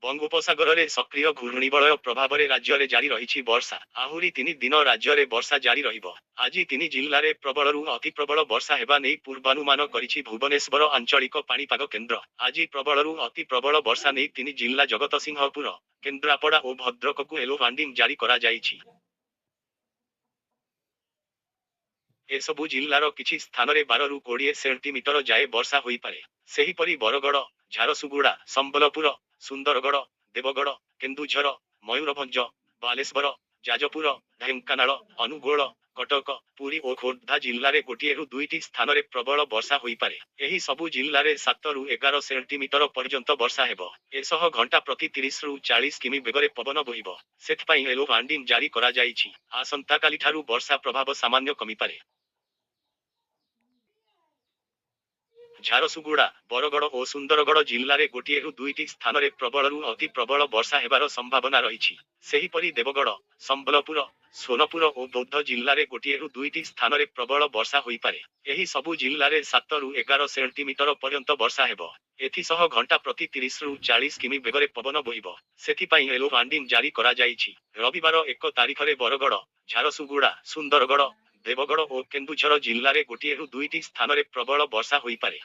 ବଙ୍ଗୋପସାଗରରେ ସକ୍ରିୟ ଘୂର୍ଣ୍ଣିବଳୟ ପ୍ରଭାବରେ ରାଜ୍ୟରେ ଜାରି ରହିଛି ବର୍ଷା। ଆହୁରି 3 ଦିନ ରାଜ୍ୟରେ ବର୍ଷା ଜାରି ରହିବ। ଆଜି 3 ଜିଲ୍ଲାରେ ପ୍ରବଳରୁ ଅତି ପ୍ରବଳ ବର୍ଷା ହେବା ନେଇ ପୂର୍ବାନୁମାନ କରିଛି ଭୁବନେଶ୍ୱର ଆଞ୍ଚଳିକ ପାଣିପାଗ କେନ୍ଦ୍ର। ଆଜି ପ୍ରବଳରୁ ଅତି ପ୍ରବଳ ବର୍ଷା ନେଇ 3 ଜିଲ୍ଲା ଜଗତସିଂହପୁର, କେନ୍ଦ୍ରାପଡ଼ା ଓ ଭଦ୍ରକକୁ ୟେଲୋ ୱାର୍ଣ୍ଣିଂ ଜାରି କରାଯାଇଛି। ଏସବୁ ଜିଲ୍ଲାର କିଛି ସ୍ଥାନରେ 12ରୁ 20 ସେଣ୍ଟିମିଟର ଯାଏ ବର୍ଷା ହୋଇପାରେ। ସେହିପରି ବରଗଡ଼, ଝାରସୁଗୁଡ଼ା, ସମ୍ବଲପୁର, ସୁନ୍ଦରଗଡ଼, ଦେବଗଡ଼, କେନ୍ଦୁଝର, ମୟୂରଭଞ୍ଜ, ବାଲେଶ୍ୱର, ଯାଜପୁର, ଢେଙ୍କାନାଳ, ଅନୁଗୁଳ, କଟକ, ପୁରୀ ଓ ଖୋର୍ଦ୍ଧା ଜିଲ୍ଲାରେ 1ରୁ 2ଟି ସ୍ଥାନରେ ପ୍ରବଳ ବର୍ଷା ହୋଇପାରେ। ଏହି ସବୁ ଜିଲ୍ଲାରେ 7ରୁ 11 ସେଣ୍ଟିମିଟର ପର୍ଯ୍ୟନ୍ତ ବର୍ଷା ହେବ। ଏସହ ଘଣ୍ଟା ପ୍ରତି 30ରୁ 40 କିମି ବେଗରେ ପବନ ବୋହିବ। ସେଥିପାଇଁ ୟେଲୋ ୱାର୍ଣ୍ଣିଂ ଜାରି କରାଯାଇଛି। ଆସନ୍ତାକାଲିଠାରୁ ବର୍ଷା ପ୍ରଭାବ ସାମାନ୍ୟ କମିପାରେ। ଝାରସୁଗୁଡ଼ା, ବରଗଡ଼ ଓ ସୁନ୍ଦରଗଡ଼ ଜିଲ୍ଲାରେ 1ରୁ 2ଟି ସ୍ଥାନରେ ପ୍ରବଳରୁ ଅତି ପ୍ରବଳ ବର୍ଷା ହେବାର ସମ୍ଭାବନା ରହିଛି। ସେହିପରି ଦେବଗଡ଼, ସମ୍ବଲପୁର, ସୋନପୁର ଓ ବୌଦ୍ଧ ଜିଲ୍ଲାରେ 1ରୁ 2ଟି ସ୍ଥାନରେ ପ୍ରବଳ ବର୍ଷା ହୋଇପାରେ। ଏହି ସବୁ ଜିଲ୍ଲାରେ 7ରୁ 11 ସେଣ୍ଟିମିଟର ପର୍ଯ୍ୟନ୍ତ ବର୍ଷା ହେବ। ଏଥିସହ ଘଣ୍ଟା ପ୍ରତି 30ରୁ 40 କିମି ବେଗରେ ପବନ ବୋହିବ। ସେଥିପାଇଁ ୟେଲୋ ୱାର୍ଣ୍ଣିଂ ଜାରି କରାଯାଇଛି। ରବିବାର 1 ତାରିଖରେ ବରଗଡ଼, ଝାରସୁଗୁଡ଼ା, ସୁନ୍ଦରଗଡ଼, ଦେବଗଡ଼ ଓ କେନ୍ଦୁଝର ଜିଲ୍ଲାରେ 1ରୁ 2ଟି ସ୍ଥାନରେ ପ୍ରବଳ ବର୍ଷା ହୋଇପାରେ।